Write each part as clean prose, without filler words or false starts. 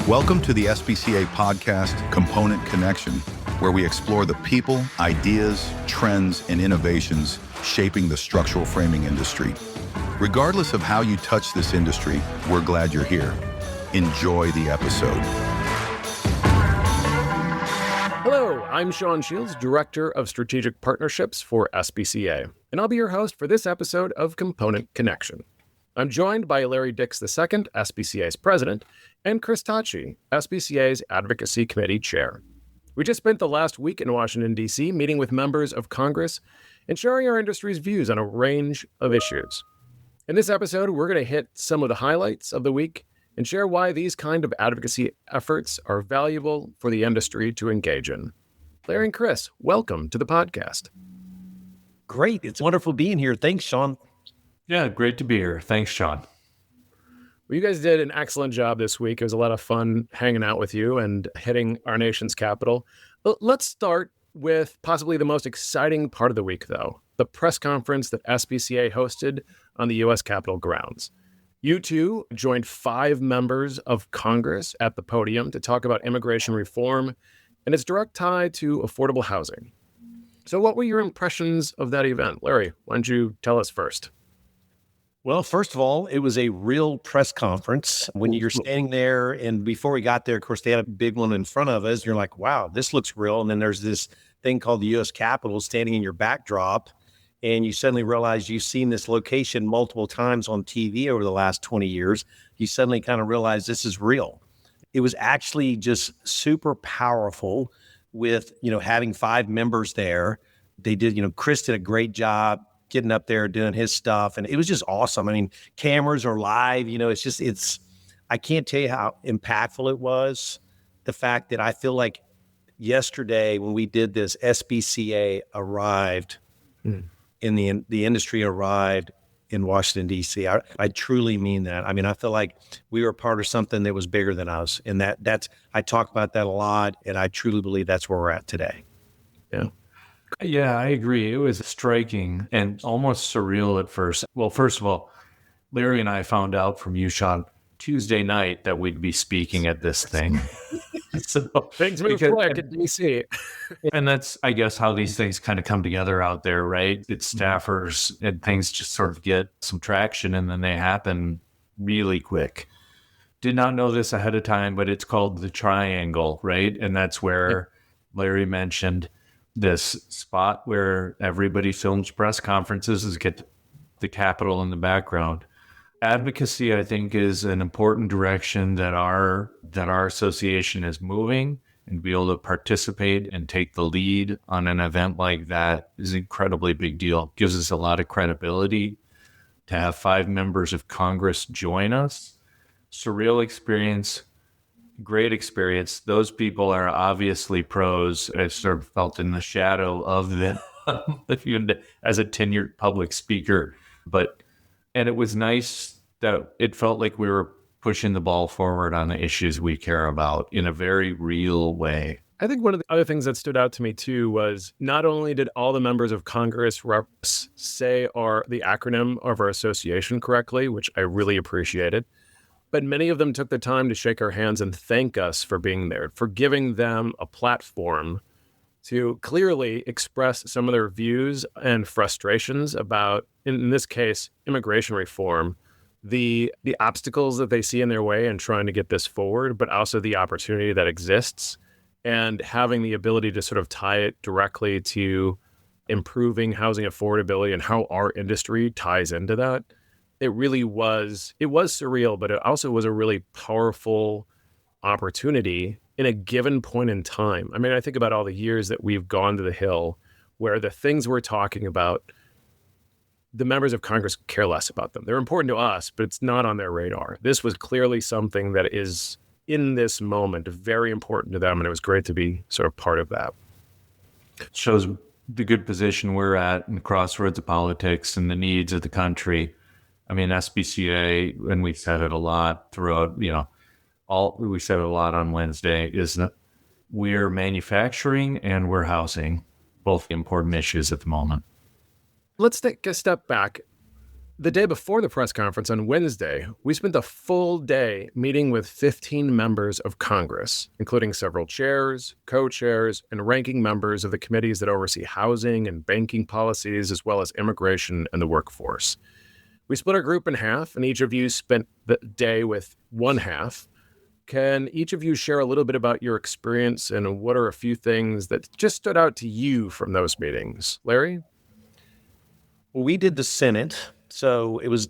Welcome to the SBCA podcast, Component Connection, where we explore the people, ideas, trends, and innovations shaping the structural framing industry. Regardless of how you touch this industry, we're glad you're here. Enjoy the episode. Hello, I'm Sean Shields, Director of Strategic Partnerships for SBCA, and I'll be your host for this episode of Component Connection. I'm joined by Larry Dix II, SBCA's President, and Chris Tatge, SBCA's Advocacy Committee Chair. We just spent the last week in Washington, D.C., meeting with members of Congress and sharing our industry's views on a range of issues. In this episode, we're going to hit some of the highlights of the week and share why these kind of advocacy efforts are valuable for the industry to engage in. Larry and Chris, welcome to the podcast. Great. It's wonderful being here. Thanks, Sean. Yeah, great to be here. Thanks, Sean. Well, you guys did an excellent job this week. It was a lot of fun hanging out with you and hitting our nation's capital. Let's start with possibly the most exciting part of the week, though, the press conference that SBCA hosted on the U.S. Capitol grounds. You two joined 5 members of Congress at the podium to talk about immigration reform and its direct tie to affordable housing. So what were your impressions of that event? Larry, why don't you tell us first? Well, first of all, it was a real press conference. When you're standing there, and before we got there, of course, they had a big one in front of us. You're like, wow, this looks real. And then there's this thing called the U.S. Capitol standing in your backdrop. And you suddenly realize you've seen this location multiple times on TV over the last 20 years. You suddenly kind of realize this is real. It was actually just super powerful with, having 5 members there. They did, Chris did a great job getting up there, doing his stuff. And it was just awesome. I mean, cameras are live, I can't tell you how impactful it was. The fact that I feel like yesterday when we did this, SBCA arrived in the industry arrived in Washington, D.C. I truly mean that. I mean, I feel like we were part of something that was bigger than us. And I talk about that a lot. And I truly believe that's where we're at today. Yeah. Yeah, I agree. It was striking and almost surreal at first. Well, first of all, Larry and I found out from you, Sean, Tuesday night that we'd be speaking at this thing. So things move quick in DC. And that's, I guess, how these things kind of come together out there, right? It's staffers and things just sort of get some traction and then they happen really quick. Did not know this ahead of time, but it's called the triangle, right? And that's where Larry mentioned this spot where everybody films press conferences is get the Capitol in the background. Advocacy, I think, is an important direction that our association is moving, and to be able to participate and take the lead on an event like that is an incredibly big deal. It gives us a lot of credibility to have 5 members of Congress join us. Surreal experience. Great experience. Those people are obviously pros. I sort of felt in the shadow of them as a tenured public speaker. And it was nice that it felt like we were pushing the ball forward on the issues we care about in a very real way. I think one of the other things that stood out to me, too, was not only did all the members of Congress say the acronym of our association correctly, which I really appreciated, but many of them took the time to shake our hands and thank us for being there, for giving them a platform to clearly express some of their views and frustrations about, in this case, immigration reform, the obstacles that they see in their way in trying to get this forward, but also the opportunity that exists and having the ability to sort of tie it directly to improving housing affordability and how our industry ties into that. It was surreal, but it also was a really powerful opportunity in a given point in time. I mean, I think about all the years that we've gone to the Hill where the things we're talking about, the members of Congress care less about them. They're important to us, but it's not on their radar. This was clearly something that is, in this moment, very important to them, and it was great to be sort of part of that. It shows the good position we're at in the crossroads of politics and the needs of the country. I mean, SBCA, and we've said it a lot throughout, we said it a lot on Wednesday, is that we're manufacturing and we're housing, both important issues at the moment. Let's take a step back. The day before the press conference on Wednesday, we spent a full day meeting with 15 members of Congress, including several chairs, co-chairs, and ranking members of the committees that oversee housing and banking policies, as well as immigration and the workforce. We split our group in half, and each of you spent the day with one half. Can each of you share a little bit about your experience and what are a few things that just stood out to you from those meetings? Larry? Well, we did the Senate. So it was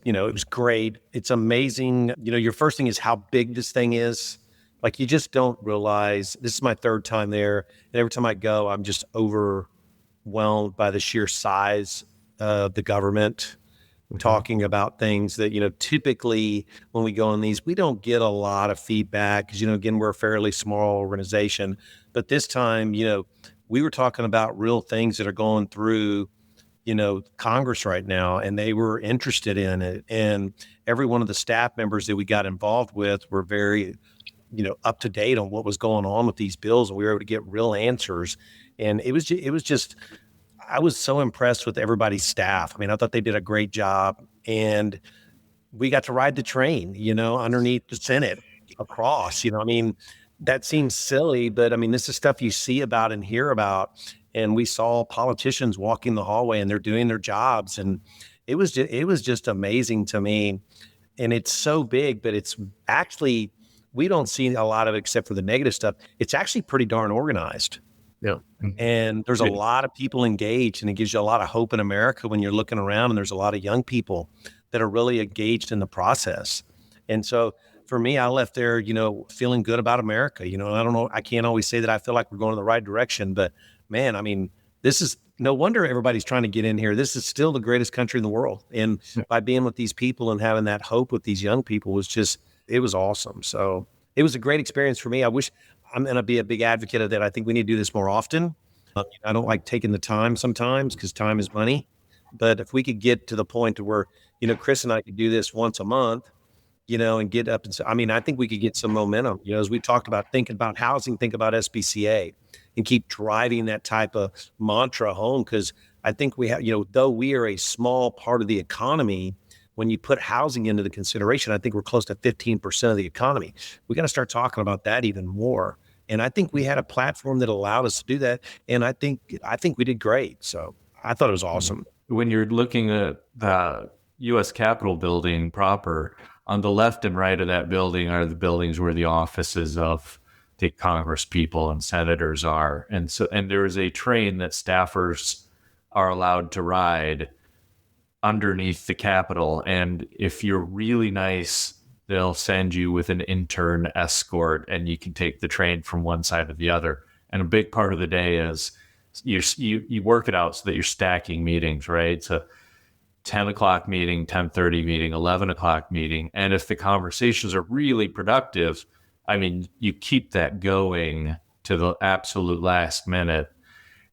great. It's amazing. Your first thing is how big this thing is. Like, you just don't realize. This is my third time there. And every time I go, I'm just overwhelmed by the sheer size of the government. Talking about things that, typically when we go on these, we don't get a lot of feedback because, again, we're a fairly small organization. But this time, we were talking about real things that are going through, Congress right now, and they were interested in it. And every one of the staff members that we got involved with were very, up to date on what was going on with these bills. And we were able to get real answers. And it was just, I was so impressed with everybody's staff. I mean, I thought they did a great job, and we got to ride the train, underneath the Senate across, that seems silly, but this is stuff you see about and hear about. And we saw politicians walking the hallway and they're doing their jobs. And it was just amazing to me. And it's so big, but it's actually, we don't see a lot of it except for the negative stuff. It's actually pretty darn organized. Yeah. And there's a lot of people engaged, and it gives you a lot of hope in America when you're looking around, and there's a lot of young people that are really engaged in the process. And so for me, I left there, feeling good about America. I don't know, I can't always say that I feel like we're going in the right direction, but man, this is no wonder everybody's trying to get in here. This is still the greatest country in the world. And by being with these people and having that hope with these young people it was awesome. So it was a great experience for me. I'm going to be a big advocate of that. I think we need to do this more often. I don't like taking the time sometimes because time is money. But if we could get to the point to where, Chris and I could do this once a month, and get up and I think we could get some momentum. As we talked about, thinking about housing, think about SBCA, and keep driving that type of mantra home. Because I think we have, though we are a small part of the economy, when you put housing into the consideration, I think we're close to 15% of the economy. We got to start talking about that even more. And I think we had a platform that allowed us to do that. And I think we did great. So I thought it was awesome. When you're looking at the U.S. Capitol building proper, on the left and right of that building are the buildings where the offices of the Congress people and senators are. And there is a train that staffers are allowed to ride underneath the Capitol. And if you're really nice, they'll send you with an intern escort, and you can take the train from one side to the other. And a big part of the day is you work it out so that you're stacking meetings, right? So 10 o'clock meeting, 10:30 meeting, 11 o'clock meeting. And if the conversations are really productive, you keep that going to the absolute last minute.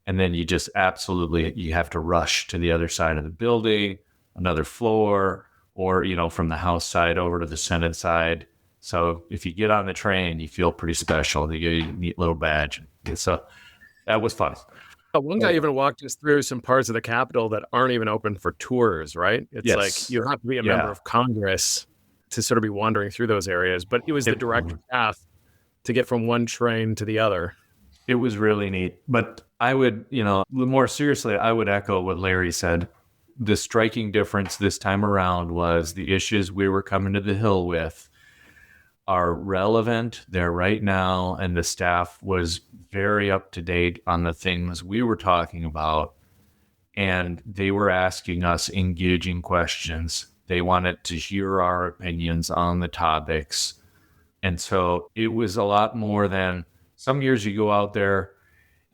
And then you just you have to rush to the other side of the building, another floor, or, from the House side over to the Senate side. So if you get on the train, you feel pretty special. They give you a neat little badge. So that was fun. One guy even walked us through some parts of the Capitol that aren't even open for tours, right? It's Yes. like you have to be a member of Congress to sort of be wandering through those areas. But it was the direct path to get from one train to the other. It was really neat. But I would, more seriously, I would echo what Larry said. The striking difference this time around was the issues we were coming to the Hill with are relevant. They're right now, and the staff was very up to date on the things we were talking about, and they were asking us engaging questions. They wanted to hear our opinions on the topics. And so it was a lot more than some years you go out there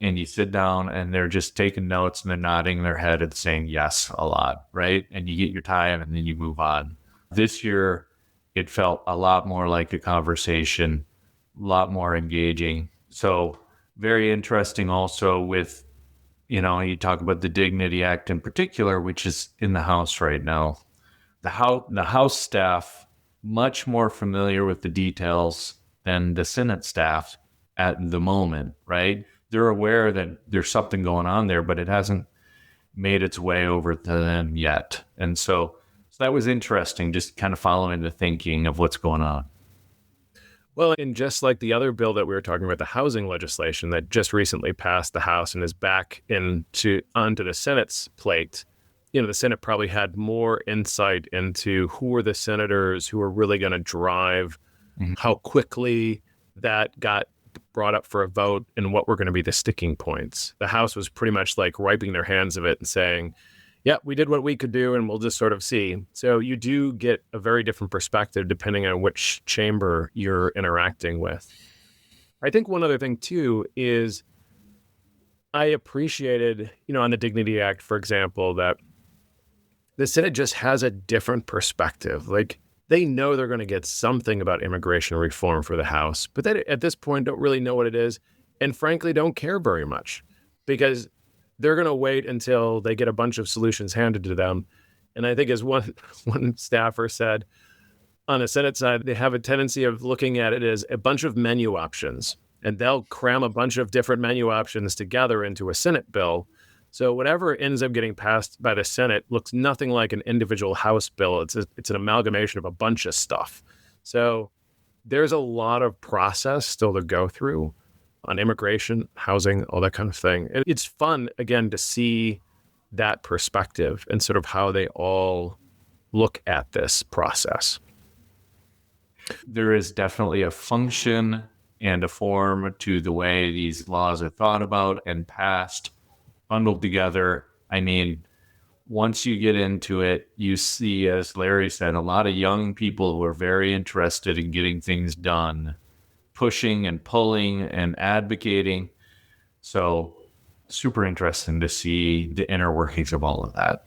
and you sit down and they're just taking notes and they're nodding their head and saying yes a lot, right? And you get your time and then you move on. This year, it felt a lot more like a conversation, a lot more engaging. So very interesting also with, you talk about the Dignity Act in particular, which is in the House right now. The House staff, much more familiar with the details than the Senate staff at the moment, right? They're aware that there's something going on there, but it hasn't made its way over to them yet. And so So that was interesting, just kind of following the thinking of what's going on. Well, and just like the other bill that we were talking about, the housing legislation that just recently passed the House and is back onto the Senate's plate, the Senate probably had more insight into who are the senators who are really going to drive how quickly that got brought up for a vote and what were going to be the sticking points. The House was pretty much like wiping their hands of it and saying, yeah, we did what we could do and we'll just sort of see. So you do get a very different perspective depending on which chamber you're interacting with. I think one other thing too is I appreciated, on the Dignity Act, for example, that the Senate just has a different perspective. Like they know they're going to get something about immigration reform for the House, but they at this point don't really know what it is and frankly don't care very much because they're going to wait until they get a bunch of solutions handed to them. And I think as one staffer said, on the Senate side, they have a tendency of looking at it as a bunch of menu options, and they'll cram a bunch of different menu options together into a Senate bill. So whatever ends up getting passed by the Senate looks nothing like an individual House bill. It's an amalgamation of a bunch of stuff. So there's a lot of process still to go through on immigration, housing, all that kind of thing. It's fun, again, to see that perspective and sort of how they all look at this process. There is definitely a function and a form to the way these laws are thought about and passed, bundled together. I mean, once you get into it, you see, as Larry said, a lot of young people who are very interested in getting things done, pushing and pulling and advocating. So super interesting to see the inner workings of all of that.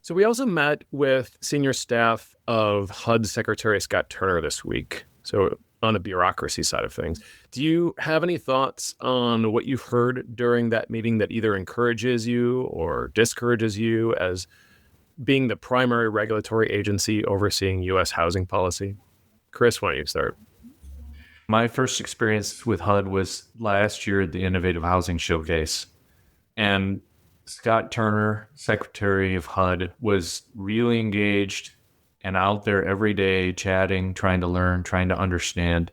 So we also met with senior staff of HUD Secretary Scott Turner this week. So on the bureaucracy side of things, do you have any thoughts on what you've heard during that meeting that either encourages you or discourages you as being the primary regulatory agency overseeing U.S. housing policy? Chris, why don't you start? My first experience with HUD was last year at the Innovative Housing Showcase. And Scott Turner, Secretary of HUD, was really engaged and out there every day chatting, trying to learn, trying to understand.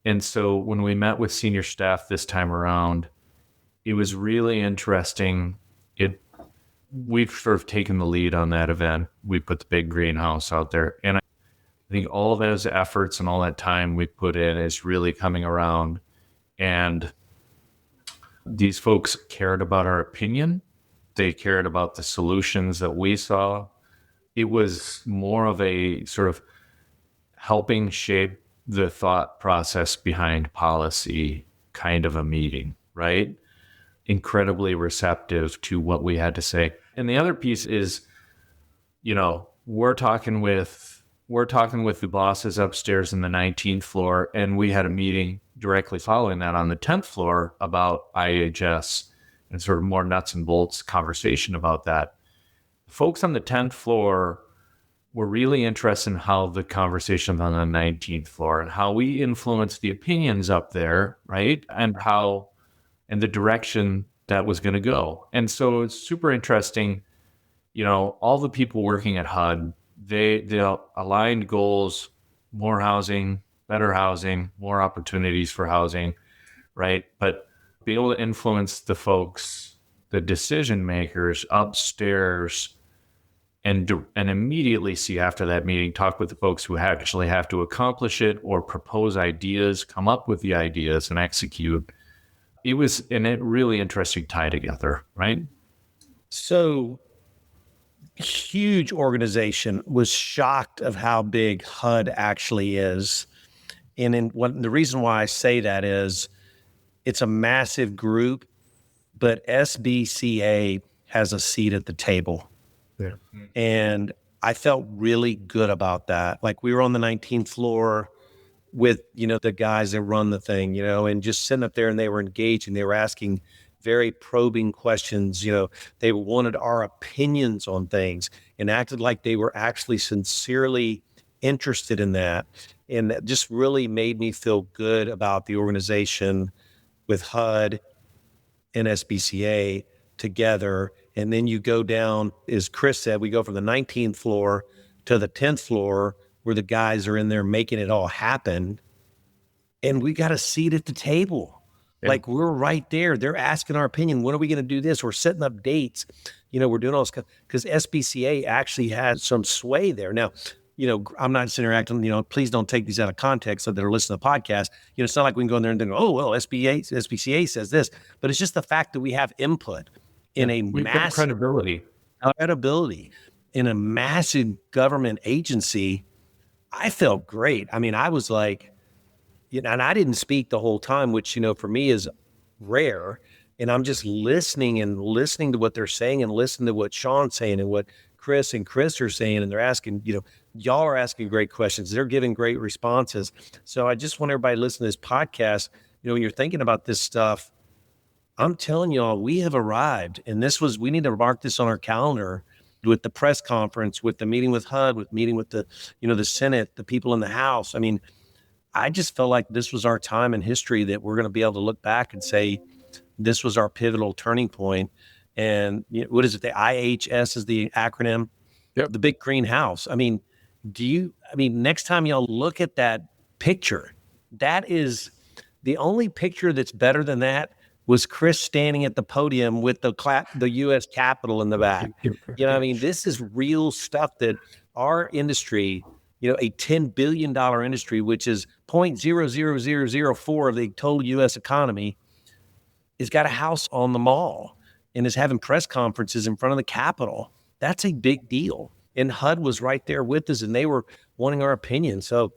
And so when we met with senior staff this time around, it was really interesting. We've sort of taken the lead on that event. We put the big greenhouse out there. And I think all of those efforts and all that time we put in is really coming around. And these folks cared about our opinion. They cared about the solutions that we saw. It was more of a sort of helping shape the thought process behind policy kind of a meeting, right? Incredibly receptive to what we had to say. And the other piece is, we're talking with the bosses upstairs in the 19th floor, and we had a meeting directly following that on the 10th floor about IHS and sort of more nuts and bolts conversation about that. Folks on the 10th floor were really interested in how the conversation on the 19th floor and how we influenced the opinions up there, right? And the direction that was going to go. And so it's super interesting. All the people working at HUD, they aligned goals, more housing, better housing, more opportunities for housing, right? But be able to influence the folks, the decision makers upstairs, and immediately see after that meeting, talk with the folks who actually have to accomplish it or propose ideas, come up with the ideas and execute. It was a really interesting tie together, right? So huge organization, was shocked of how big HUD actually is. And the reason why I say that is it's a massive group, but SBCA has a seat at the table. Yeah. And I felt really good about that. Like we were on the 19th floor with, the guys that run the thing, and just sitting up there and they were engaging. They were asking very probing questions. They wanted our opinions on things and acted like they were actually sincerely interested in that. And that just really made me feel good about the organization with HUD and SBCA together. And then you go down, as Chris said, we go from the 19th floor to the 10th floor where the guys are in there making it all happen. And we got a seat at the table. Yeah. Like we're right there. They're asking our opinion. When are we going to do this? We're setting up dates. We're doing all this because SBCA actually has some sway there. Now, I'm not just interacting, please don't take these out of context so that are listening to the podcast. It's not like we can go in there and think, oh, well, SBCA says this, but it's just the fact that we have input in a massive credibility in a massive government agency. I felt great. I mean, I was like, and I didn't speak the whole time, which, for me is rare. And I'm just listening to what they're saying and listening to what Sean's saying and what Chris are saying. And they're asking, y'all are asking great questions. They're giving great responses. So I just want everybody to listen to this podcast. When you're thinking about this stuff, I'm telling y'all, we have arrived. And we need to mark this on our calendar with the press conference, with the meeting with HUD, with meeting with the Senate, the people in the House. I mean, I just felt like this was our time in history that we're going to be able to look back and say, this was our pivotal turning point. And what is it? The IHS is the acronym. Yep. The big green house. I mean, next time y'all look at that picture, that is the only picture that's better than that was Chris standing at the podium with the U.S. Capitol in the back. This is real stuff that our industry, a $10 billion industry, which is 0.00004 of the total U.S. economy, has got a house on the mall and is having press conferences in front of the Capitol. That's a big deal. And HUD was right there with us, and they were wanting our opinion. So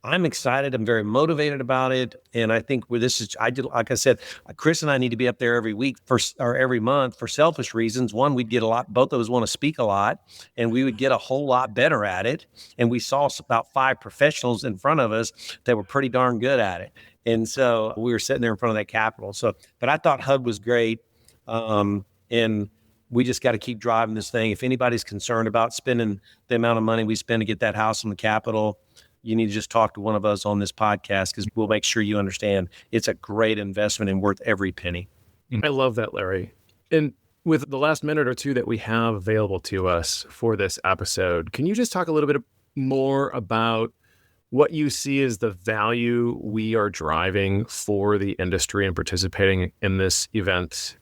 I'm excited. I'm very motivated about it. And I think like I said, Chris and I need to be up there every week or every month for selfish reasons. One, we'd get both of us want to speak a lot, and we would get a whole lot better at it. And we saw about 5 professionals in front of us that were pretty darn good at it. And so we were sitting there in front of that Capitol. But I thought HUD was great. And we just got to keep driving this thing. If anybody's concerned about spending the amount of money we spend to get that house on the Capitol, you need to just talk to one of us on this podcast, because we'll make sure you understand it's a great investment and worth every penny. I love that, Larry. And with the last minute or two that we have available to us for this episode, can you just talk a little bit more about what you see as the value we are driving for the industry and participating in this event?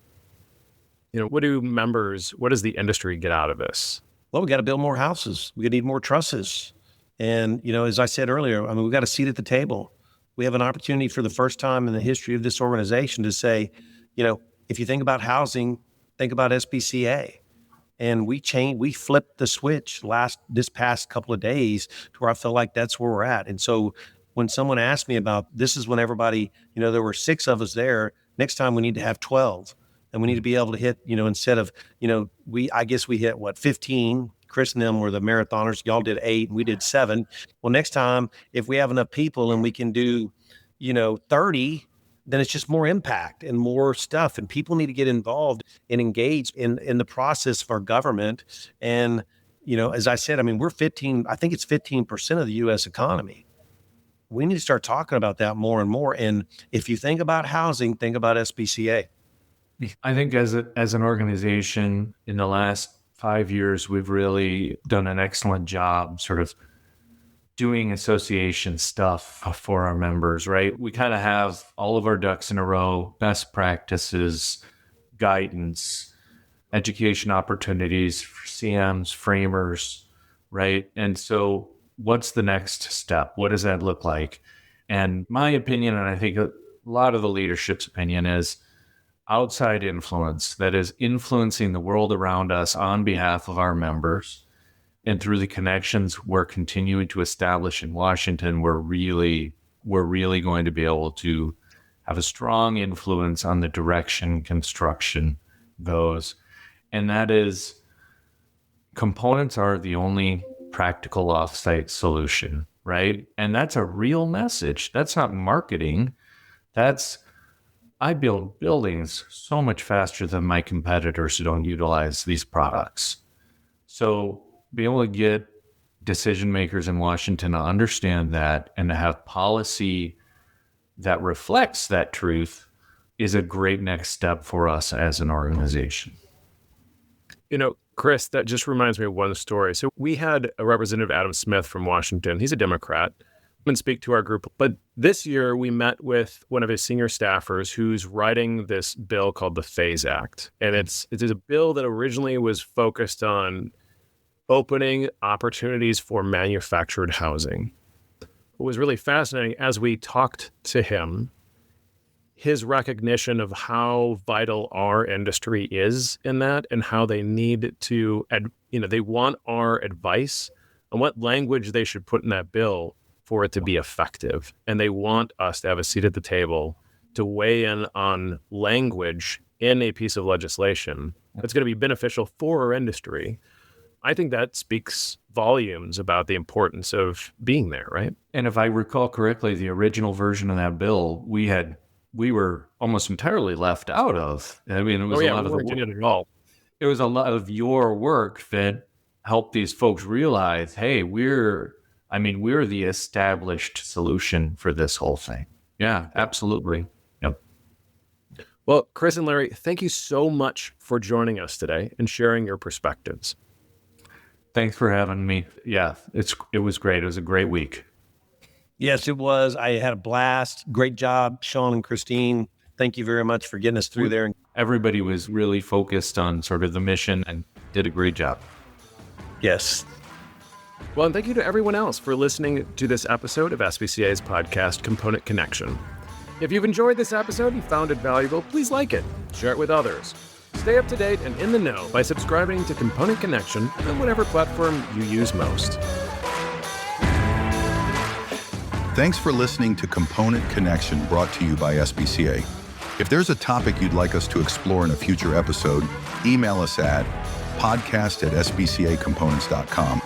What does the industry get out of this? Well, we got to build more houses. We need more trusses. And, as I said earlier, we've got a seat at the table. We have an opportunity for the first time in the history of this organization to say, if you think about housing, think about SBCA. And we flipped the switch this past couple of days to where I feel like that's where we're at. And so when someone asked me about, this is when everybody, there were 6 of us there. Next time we need to have 12. And we need to be able to hit, instead of, I guess we hit 15. Chris and them were the marathoners. Y'all did 8 and we did 7. Well, next time, if we have enough people and we can do, 30, then it's just more impact and more stuff. And people need to get involved and engaged in the process of our government. And, as I said, we're 15% of the U.S. economy. We need to start talking about that more and more. And if you think about housing, think about SBCA. I think as an organization in the last 5 years, we've really done an excellent job sort of doing association stuff for our members, right? We kind of have all of our ducks in a row, best practices, guidance, education opportunities for CMs, framers, right? And so what's the next step? What does that look like? And my opinion, and I think a lot of the leadership's opinion, is outside influence that is influencing the world around us on behalf of our members. And through the connections we're continuing to establish in Washington, we're really going to be able to have a strong influence on the direction construction goes. And that is, components are the only practical offsite solution, right? And that's a real message. That's not marketing. I build buildings so much faster than my competitors who don't utilize these products. So be able to get decision makers in Washington to understand that and to have policy that reflects that truth is a great next step for us as an organization. Chris, that just reminds me of one story. So we had a Representative Adam Smith from Washington. He's a Democrat. And speak to our group. But this year we met with one of his senior staffers who's writing this bill called the FASE Act. And it's a bill that originally was focused on opening opportunities for manufactured housing. What was really fascinating as we talked to him, his recognition of how vital our industry is in that and how they need to, they want our advice on what language they should put in that bill for it to be effective. And they want us to have a seat at the table to weigh in on language in a piece of legislation that's going to be beneficial for our industry. I think that speaks volumes about the importance of being there, right? And if I recall correctly, the original version of that bill, we were almost entirely left out of. I mean, it was a lot of it was a lot of your work that helped these folks realize, hey, we're the established solution for this whole thing. Yeah, absolutely. Yep. Well, Chris and Larry, thank you so much for joining us today and sharing your perspectives. Thanks for having me. Yeah, it was great. It was a great week. Yes, it was. I had a blast. Great job, Sean and Christine. Thank you very much for getting us through there. Everybody was really focused on sort of the mission and did a great job. Yes. Well, and thank you to everyone else for listening to this episode of SBCA's podcast, Component Connection. If you've enjoyed this episode and found it valuable, please like it, share it with others. Stay up to date and in the know by subscribing to Component Connection on whatever platform you use most. Thanks for listening to Component Connection, brought to you by SBCA. If there's a topic you'd like us to explore in a future episode, email us at podcast@sbcacomponents.com.